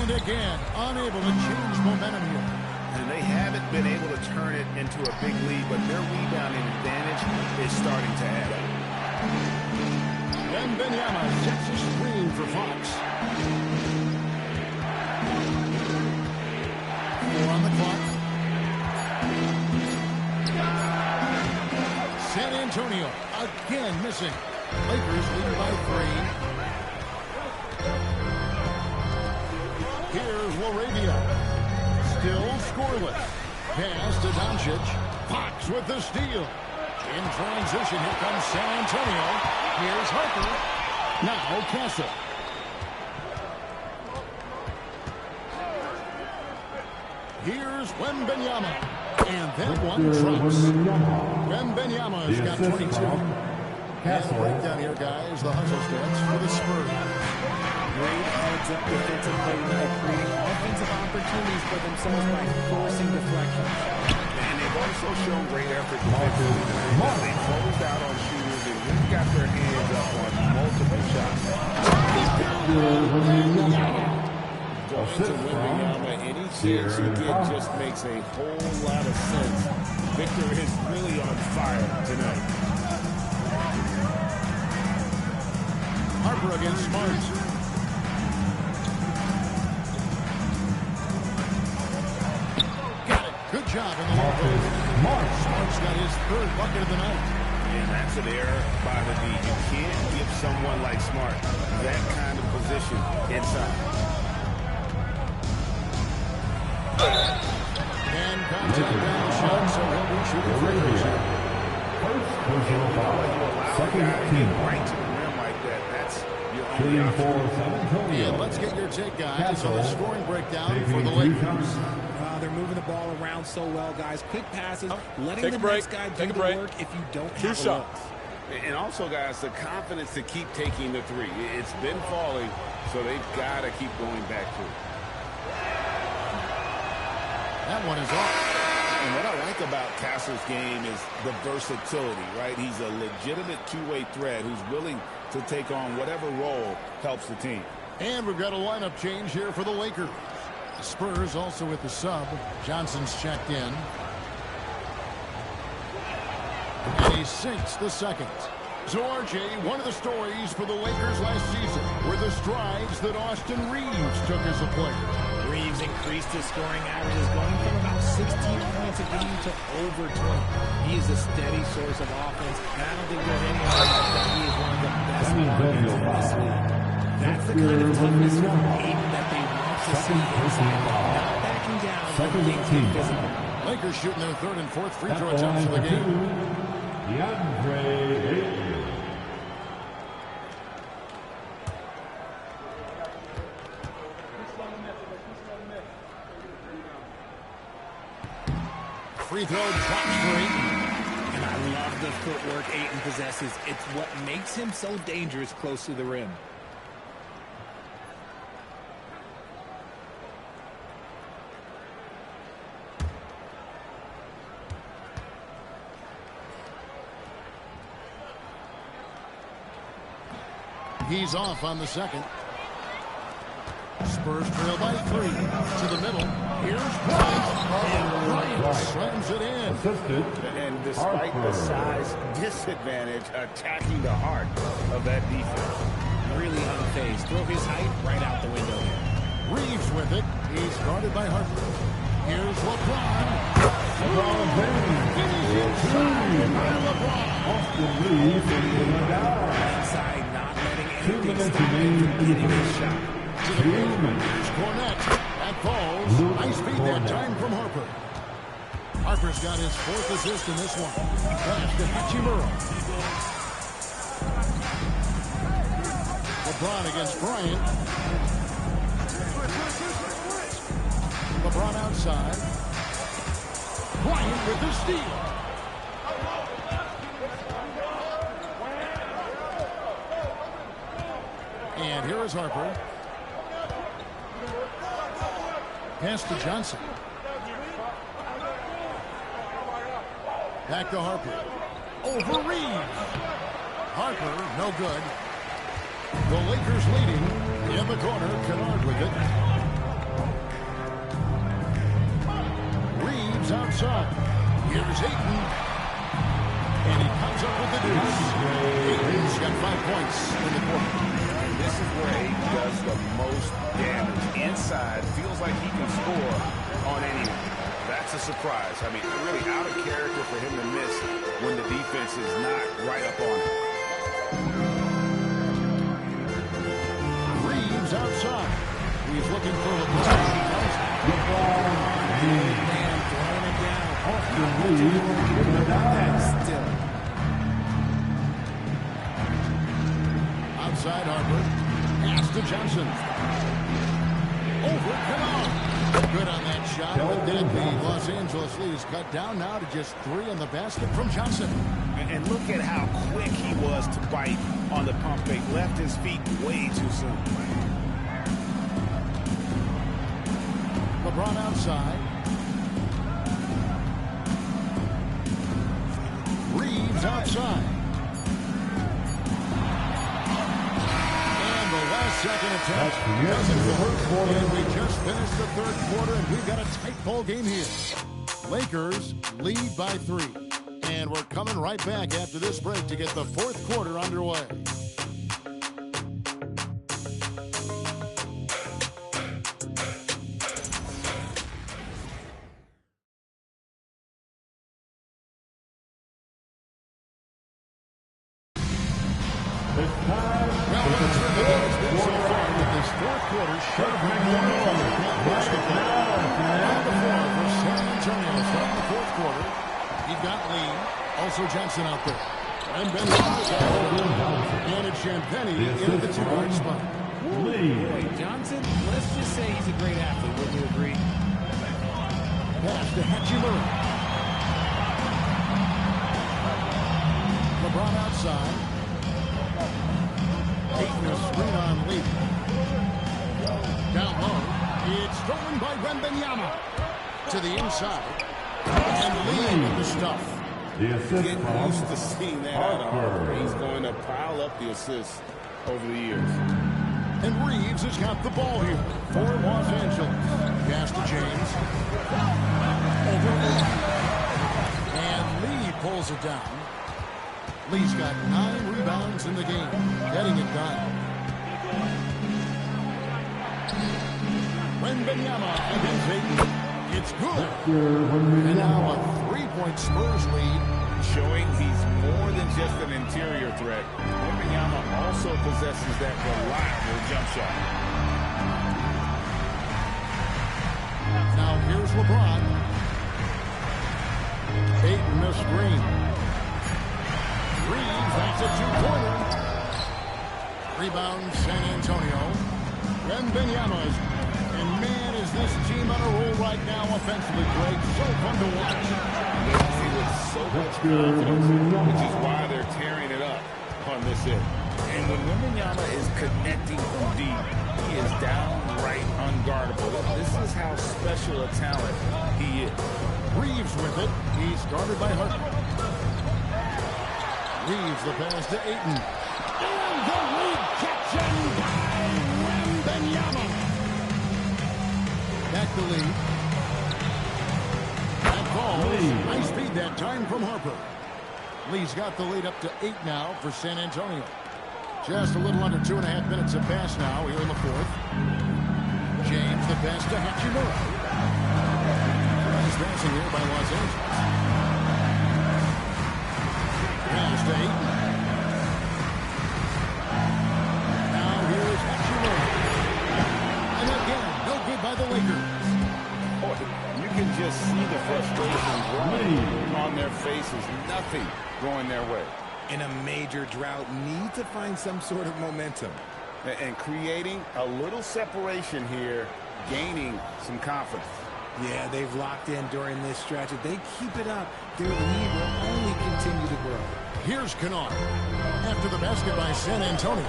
And again, unable to change momentum here. And they haven't been able to turn it into a big lead, but their rebounding advantage is starting to add up. Wembanyama sets a screen for Fox. 4 on the clock. San Antonio again missing. Lakers lead by 3. Here's LaRavia. Still scoreless. Pass to Doncic. Fox with the steal. In transition, here comes San Antonio. Here's Harper. Now Castle. Here's Wembanyama. And that one drops. Wembanyama's got 22. And breakdown here, guys. The hustle stats for the Spurs. great heads-up defensive play tonight, creating offensive opportunities for themselves by forcing deflections. And they've also shown great effort defensively tonight. They closed out on shooters and really got their hands up on multiple shots. Going to Wembanyama, any chance you get just makes a whole lot of sense. Victor is really on fire tonight. Harper against Smart. Got it. Good job in the low post. Smart's got his third bucket of the night. And that's an error by the D. You can't give someone like Smart that kind of position inside. And contact down the shot, so he'll be shooting free throws. Second team. Right to the rim like that. That's your only Shooting for option. San Antonio. And let's get your take, guys, on the scoring breakdown for the Lakers. They're moving the ball around so well, guys. Quick passes, letting Take a the break. next guy do Take a the break. work if you don't Two have a shots. look. And also, guys, the confidence to keep taking the three. It's been falling, so they've got to keep going back to it. That one is off. And what I like about Castle's game is the versatility, right? He's a legitimate two-way threat who's willing to take on whatever role helps the team. And we've got a lineup change here for the Lakers. The Spurs also with the sub. Johnson's checked in. And he sinks the second. So, RJ, one of the stories for the Lakers last season were the strides that Austin Reeves took as a player. Reeves increased his scoring averages, going from about 16 points a game to over 20. He is a steady source of offense, and I don't think there's any argument that he is one of the best offenses in this league. That's the kind of toughness from Aiden that they want to see inside, not backing down when things get physical. Lakers shooting their third and fourth free throw attempts of the game. DeAndre Ayton. Free throw drops for Ayton. And I love the footwork Ayton possesses. It's what makes him so dangerous close to the rim. He's off on the second. Spurs trail by 3. To the middle. Here's Bryant. And Bryant slams it in. Assisted. And despite the size disadvantage, attacking the heart of that defense. Really unfazed. Throw his height right out the window. Reeves with it. He's guarded by Harper. Here's LeBron. LeBron James. He's inside by LeBron. Austin Reeves into the down. Inside, not letting 2 anything minutes stop him remaining from in the getting his first. shot. To the rim. Here's Cornette. That falls. Luke Nice feed that Cornette. time from Harper. Harper's got his 4th assist in this one. Pass to Hachimura. LeBron against Bryant. LeBron outside. Bryant with the steal. And here is Harper. Pass to Johnson. Back to Harper. Over Reeves. Harper, no good. The Lakers leading in the corner. Kennard with it. Reeves outside. Here's Ayton. And he comes up with the deuce. Ayton's got 5 points in the quarter. This is where Ayton does the most damage. Inside, feels like he can score on anyone. That's a surprise. I mean, really out of character for him to miss when the defense is not right up on him. Reeves outside. He's looking for LeBron. LeBron James. Man, throwing it down. Austin Reeves into the down. Still. Outside Harper. Pass to Johnson. Over Kennard. Good on that shot. But then the Los Angeles lead is cut down now to just 3 in the basket from Johnson. And look at how quick he was to bite on the pump fake. Left his feet way too soon. LeBron outside. Reeves outside. And the last second attempt doesn't work. And we just finished the third quarter, and we've got a tight ball game here. Lakers lead by 3. And we're coming right back after this break to get the fourth quarter underway. Also Johnson out there. And Ben and it's Champagnie in the 2-guard spot. Boy, Johnson, let's just say he's a great athlete. Wouldn't you agree? Pass to Hachimura. LeBron outside. Taking a screen on Lee. Down low. It's stolen by Wembanyama. To the inside. And Lee with the stuff. Getting used to seeing that out of Harper. He's going to pile up the assists over the years. And Reeves has got the ball here for Los Angeles. Pass to James. Over Lee. And Lee pulls it down. Lee's got 9 rebounds in the game. Getting it done. Wembanyama against Ayton. It's good. And now a 3-point Spurs lead. Showing he's more than just an interior threat. Wembanyama also possesses that reliable jump shot. Now here's LeBron. Ayton the screen. Reeves, that's a 2-pointer. Rebound San Antonio. Wembanyama's. And man, is this team on a roll right now offensively, Greg. So fun to watch. So much confidence, which is why they're tearing it up on this end. And when Wembanyama is connecting from deep, he is downright unguardable. This is how special a talent he is. Reeves with it. He's guarded by Harper. Reeves the pass to Ayton. And the rejection by Wembanyama. Back the lead. Nice feed that time from Harper. Lee's got the lead up to 8 now for San Antonio. Just a little under 2.5 minutes have passed now here in the fourth. James the pass to Hachimura. Nice passing here by Los Angeles. Pass to Ayton. Now here's Hachimura. And again, no good by the Lakers. You can just see the frustration growing on their faces. Nothing going their way. In a major drought, need to find some sort of momentum. And creating a little separation here, gaining some confidence. Yeah, they've locked in during this stretch. If they keep it up, their lead will only continue to grow. Here's Kennard after the basket by San Antonio.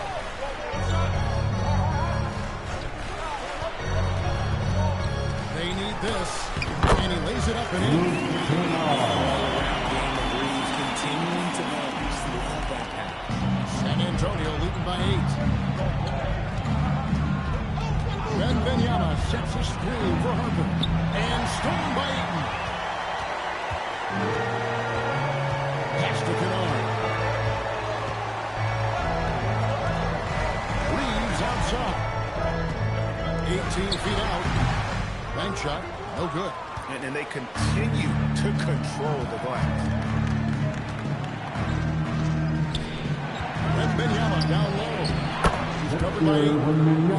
They need this. And he lays it up and in. All-around game of Reeves continuing to build. Love that pass. San Antonio leading by 8. Wembanyama sets a screen for Harper. And stolen by Ayton. Pass to Kennard. Reeves outside. 18 feet out. Bank shot. No good. And they continue to control the glass. Wembanyama down low. He's covered by 8.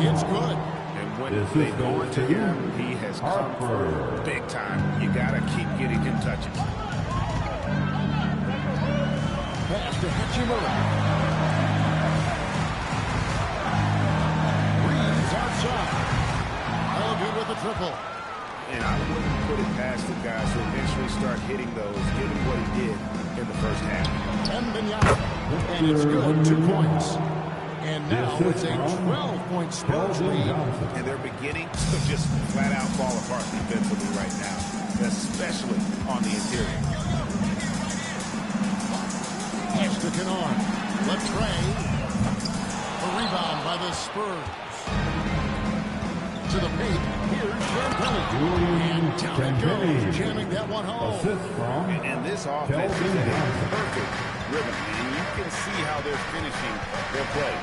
It's good. And when they've gone to him, he has come through big time. You got to keep getting him touches. Pass to Hachimura. Reeves outside. All good with the triple. And I wouldn't put it past the guys who eventually start hitting those, given what he did in the first half. And it's good. 2 points. And now it's a 12-point Spurs lead. And they're beginning to just flat out fall apart defensively right now, especially on the interior. Pass to Kennard. Latray. A rebound by the Spurs. To the paint. Here's Campbell. And down it goes. Jamming that one home. And this offense is a perfect rhythm. And you can see how they're finishing their play.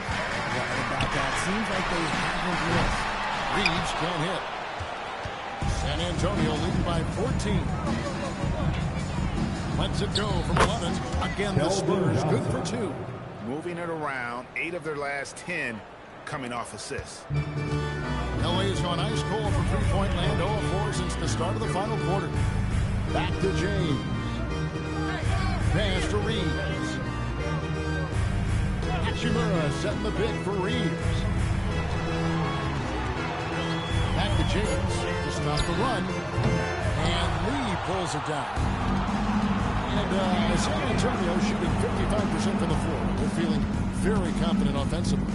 Right about that. Seems like they haven't missed. Reeves can't hit. San Antonio leading by 14. Lets it go from 11. Again, the Spurs good for 2. Moving it around, 8 of their last 10 coming off assists. LA's gone ice cold for three-point land, 0-4 since the start of the final quarter. Back to James. Pass to Reeves. Hachimura setting the pick for Reeves. Back to James to stop the run. And Lee pulls it down. And San Antonio shooting 55% from the floor. They're feeling very confident offensively.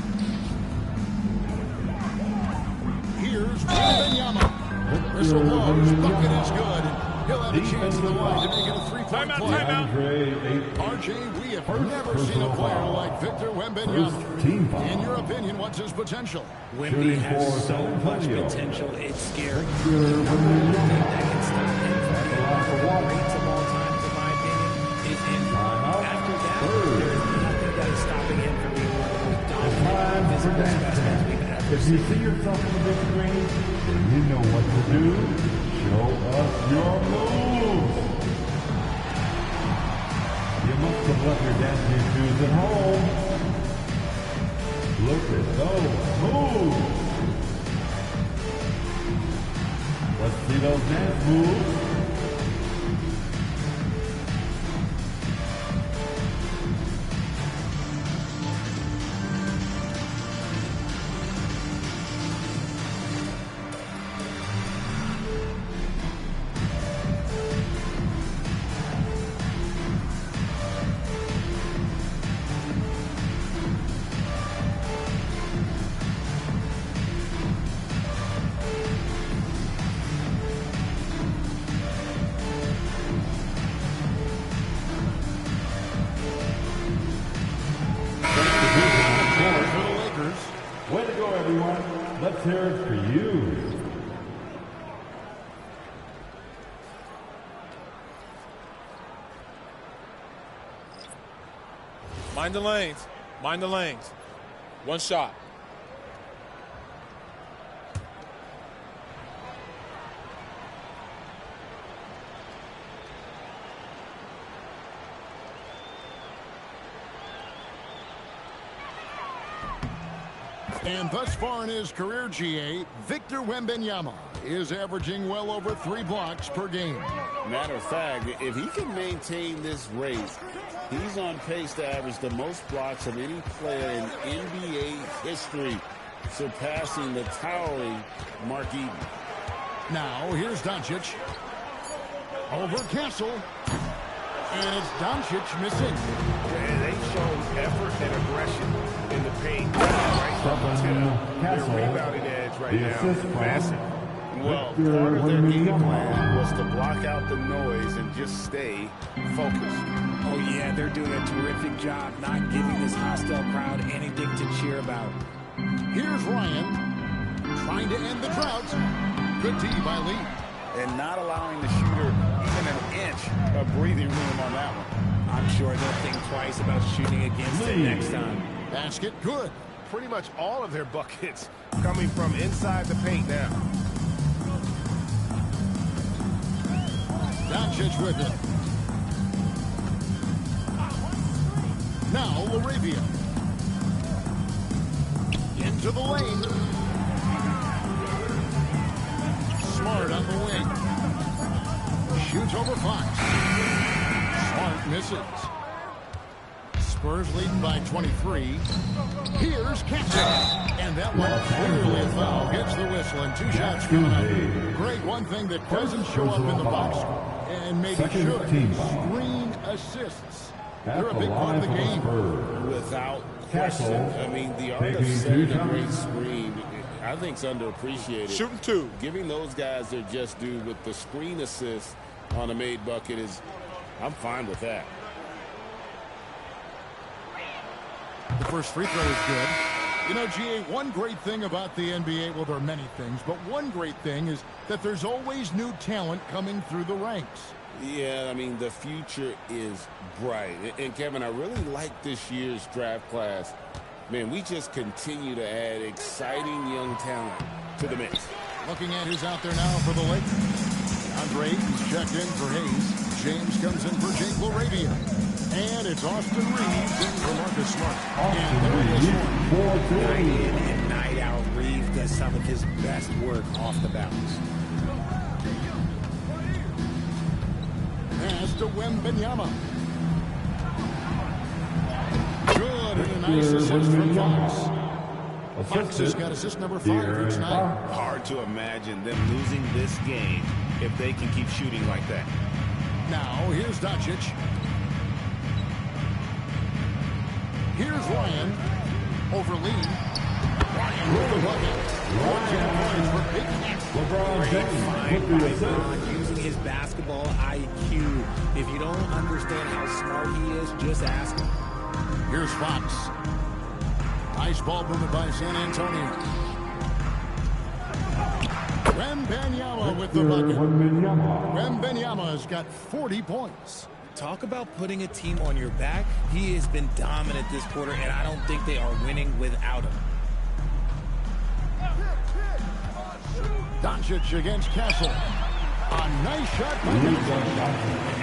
Here's Wembanyama. Whistle blows. Bucket is good. And he'll have a chance in the line to make it a three-point play. RJ, we have never seen a player like Victor Wembanyama. In your opinion, what's his potential? Wemby has so much potential. It's scary. Nothing that can stop him from being one of the greats of all time. After that, there's nothing that is stopping him from being one of the most dominant physical specimens we've ever If you see yourself in the big screen, then you know what to do. Show us your moves. You must have left your dancing shoes at home. Look at those moves. Let's see those dance moves. Let's hear it for you. Mind the lanes. Mind the lanes. One shot. And thus far in his career, GA, Victor Wembanyama is averaging well over 3 blocks per game. Matter of fact, if he can maintain this rate, he's on pace to average the most blocks of any player in NBA history, surpassing the towering Mark Eaton. Now, here's Doncic. Over Castle. And it's Doncic missing. And they showed effort and aggression in the paint. Right from the tip. Their rebounding edge right now, massive. Well, part of their game plan was to block out the noise and just stay focused. Oh, yeah, they're doing a terrific job not giving this hostile crowd anything to cheer about. Here's Ryan trying to end the drought. Good D by Lee. And not allowing the shooter even an inch of breathing room on that one. I'm sure they'll think twice about shooting against it next time. Basket good. Pretty much all of their buckets coming from inside the paint now. Doncic with it. Now Laravia. Into the lane. Smart on the wing. Shoots over Fox. Smart misses. Spurs leading by 23. Here's Katic. And that one clearly a foul. Hits the whistle and 2 shots coming up. Greg, one thing that doesn't show up in the box score, and maybe should, screen assists. They're a big part of the game. Without question. I mean, the art of setting a great screen, I think, is underappreciated. Shooting 2. Giving those guys their just due with the screen assist on a made bucket is, I'm fine with that. The first free throw is good. You know, GA, one great thing about the NBA, well, there are many things, but one great thing is that there's always new talent coming through the ranks. Yeah, I mean, the future is bright. And, Kevin, I really like this year's draft class. Man, we just continue to add exciting young talent to the mix. Looking at who's out there now for the Lakers. Andre is checked in for Hayes. James comes in for Jake LaRavia. And it's Austin Reeves in for Marcus Smart. Night in and night out, Reeves does some of his best work off the bounce. Pass to Wembanyama. Good, and a nice assist from Fox. Fox has got assist number 5 for tonight. Hard to imagine them losing this game if they can keep shooting like that. Now, here's Doncic. Here's Ryan over Lee. Ryan with the bucket. 14 points for Big Mac. Great find by Bron using his basketball IQ. If you don't understand how smart he is, just ask him. Here's Fox. Nice ball movement by San Antonio. Wembanyama with the bucket. Wembanyama's got 40 points. Talk about putting a team on your back. He has been dominant this quarter, and I don't think they are winning without him. Doncic against Castle. A nice shot by Doncic.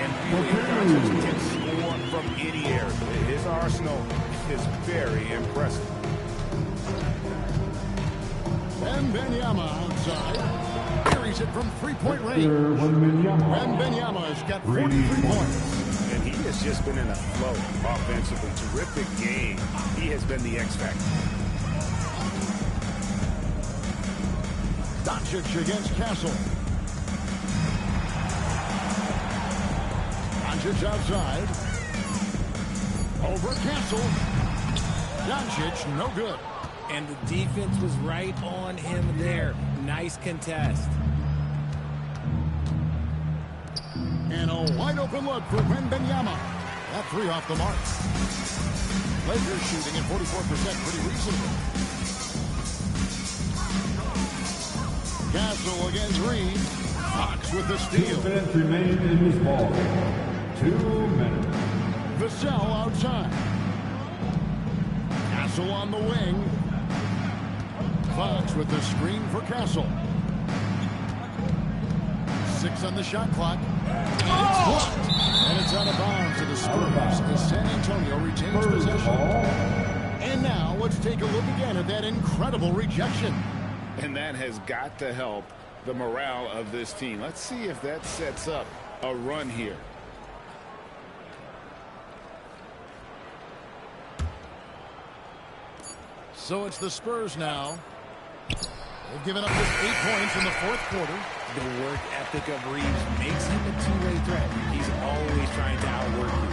And really, Doncic can score from any area. His arsenal is very impressive. Wembanyama outside. Carries it from three-point range. Wembanyama's got 43 points. And he has just been in a flow offensively. Terrific game. He has been the X factor. Doncic against Castle. Doncic outside. Over Castle. Doncic, no good. And the defense was right on him there. Nice contest. And a wide open look for Wembanyama. That 3 off the mark. Lakers shooting at 44%, pretty reasonable. Castle against Reed. Fox with the steal. 2 minutes remain in this ball. 2 minutes. Vassell outside. Castle on the wing. Fox with the screen for Castle. 6 on the shot clock. And it's blocked. And it's out of bounds to the Spurs as San Antonio retains possession. And now let's take a look again at that incredible rejection. And that has got to help the morale of this team. Let's see if that sets up a run here. So it's the Spurs now. They've given up just 8 points in the 4th quarter. The work ethic of Reeves makes him a two-way threat. He's always trying to outwork you.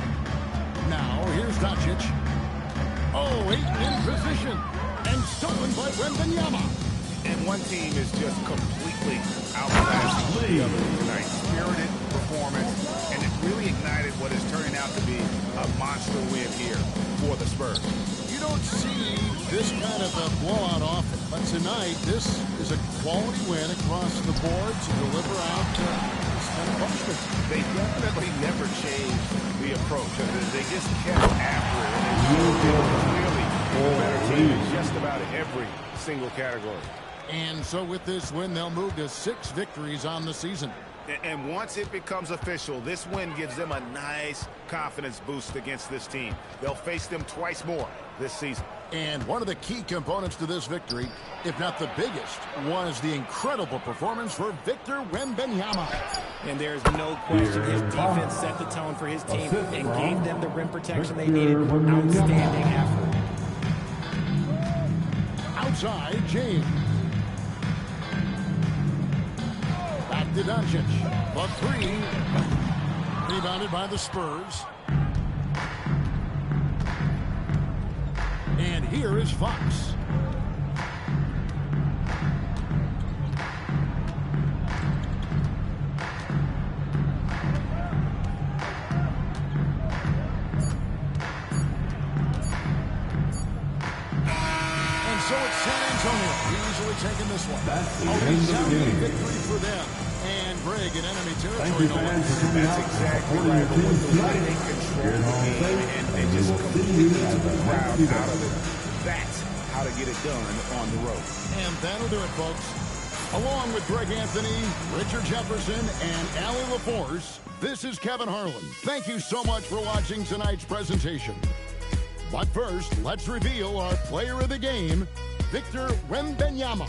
Now, here's Doncic. Oh, 8 in position. And stolen by Wembanyama. And one team is just completely outclassing the other tonight. Spirited performance, and it really ignited what is turning out to be a monster win here for the Spurs. You don't see this kind of a blowout often, but tonight this is a quality win across the board to deliver out this kind of punishment. They definitely never changed the approach. They just kept after it, and they were clearly a better team in just about every single category. And so with this win, they'll move to 6 victories on the season. And once it becomes official, this win gives them a nice confidence boost against this team. They'll face them twice more this season. And one of the key components to this victory, if not the biggest, was the incredible performance for Victor Wembanyama. And there's no question his defense set the tone for his team and gave them the rim protection they needed. Outstanding effort. Outside, James. Back to Doncic. For 3. Rebounded by the Spurs. here is Fox. So it's San Antonio easily taking this one. That's the A end of the resounding game. victory for them. And Greg in enemy Thank territory. you, fans, for coming out and supporting your team tonight. Get home safe, and we will see you at the next event. That's how to get it done on the road. And that'll do it, folks. Along with Greg Anthony, Richard Jefferson, and Allie LaForce, this is Kevin Harlan. Thank you so much for watching tonight's presentation. But first, let's reveal our player of the game, Victor Wembanyama.